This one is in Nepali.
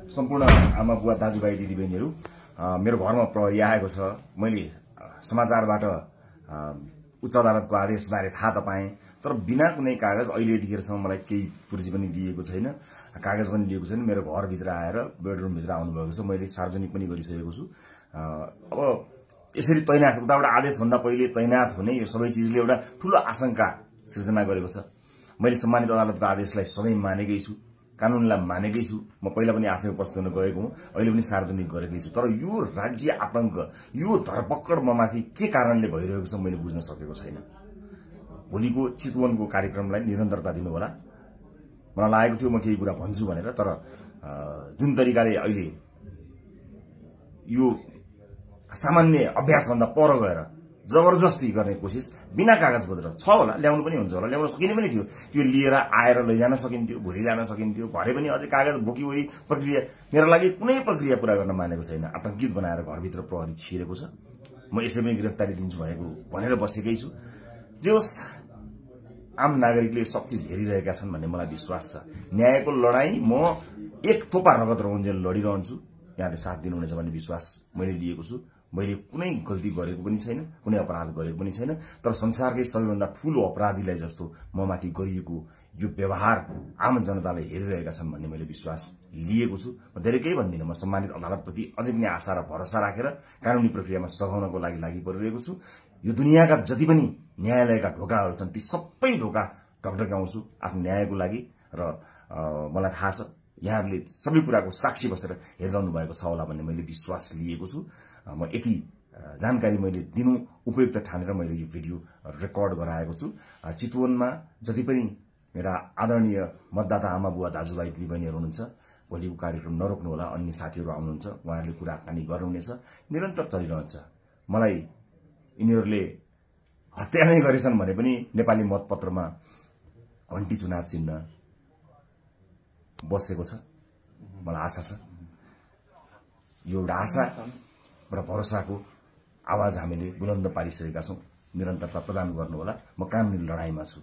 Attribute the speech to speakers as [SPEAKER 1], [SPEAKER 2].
[SPEAKER 1] सम्पूर्ण आमा बुवा दाजुभाइ दिदीबहिनीहरू मेरो घरमा प्रहरी आएको छ। मैले समाचारबाट उच्च अदालतको आदेशबारे थाहा त पाएँ, तर बिना कुनै कागज अहिले यतिखेरसम्म मलाई केही पुर्जी पनि दिएको छैन, कागज पनि लिएको छैन। मेरो घरभित्र आएर बेडरुमभित्र आउनुभएको छ, मैले सार्वजनिक पनि गरिसकेको छु। अब यसरी तैनाथ उताबाट आदेशभन्दा पहिले तैनाथ हुने यो सबै चिजले एउटा ठूलो आशंका सृजना गरेको छ। मैले सम्मानित अदालतको आदेशलाई सधैँ मानेकै छु, कानूनलाई मानेकै छु। म पहिला पनि आफै उपस्थित हुन गएको हुँ, अहिले पनि सार्वजनिक गरेकै छु। तर यो राज्य आतंक, यो धरपकड ममाथि के कारणले भइरहेको छ मैले बुझ्न सकेको छैन। भोलिको चितवनको कार्यक्रमलाई निरन्तरता दिनु होला। मलाई लागेको थियो म केही कुरा भन्छु भनेर, तर जुन तरिकाले अहिले यो सामान्य अभ्यासभन्दा पर गएर जबरजस्ती गर्ने कोसिस बिना कागज पत्र छ होला, ल्याउनु पनि हुन्छ होला, ल्याउन सकिने पनि थियो। त्यो लिएर आएर लैजान सकिन्थ्यो, भोलि ल्याउन सकिन्थ्यो। भरे पनि अझै कागज बोकीवरी प्रक्रिया मेरो लागि कुनै प्रक्रिया पूरा गर्न मानेको छैन। आतंकित बनाएर घरभित्र प्रहरी छिरेको छ। म यसै पनि गिरफ्तारी दिन्छु भनेर बसेकै छु। जे होस्, आम नागरिकले सब चिज हेरिरहेका छन् भन्ने मलाई विश्वास छ। न्यायको लडाई म एक थोपा रगत रहुन्जेल लडिरहन्छु। यहाँले साथ दिनुहुनेछ भन्ने विश्वास मैले लिएको छु। मैले कुनै गल्ती गरेको पनि छैन, कुनै अपराध गरेको पनि छैन, तर संसारकै सबैभन्दा ठूलो अपराधीलाई जस्तो ममाथि गरिएको यो व्यवहार आम जनताले हेरिरहेका छन् भन्ने मैले विश्वास लिएको छु। म धेरै केही भन्दिनँ। म सम्मानित अदालतप्रति अझै पनि आशा र भरोसा राखेर कानूनी प्रक्रियामा सघाउनको लागि परिरहेको छु। यो दुनियाँका जति पनि न्यायालयका ढोकाहरू छन् ती सबै ढोका ढकढक्याउँछु आफ्नो न्यायको लागि। र मलाई थाहा छ यहाँहरूले सबै कुराको साक्षी बसेर हेरिरहनु भएको छ होला भन्ने मैले विश्वास लिएको छु। म यति जानकारी मैले दिनु उपयुक्त ठानेर मैले यो भिडियो रेकर्ड गराएको छु। चितवनमा जति पनि मेरा आदरणीय मतदाता आमा बुवा दाजुभाइ दिदीबहिनीहरू हुनुहुन्छ, भोलिको कार्यक्रम नरोक्नु होला। अन्य साथीहरू आउनुहुन्छ, उहाँहरूले कुराकानी गर्नुहुनेछ, निरन्तर चलिरहन्छ। मलाई यिनीहरूले हत्या नै गरेछन् भने पनि नेपाली मतपत्रमा घण्टी चुनाव चिन्ह बसेको छ। मलाई आशा छ यो एउटा आशा र भरोसाको आवाज हामीले बुलन्द पारिसकेका छौं। निरन्तरता प्रदान गर्नुहोला। म कानूनी लडाईँमा छु।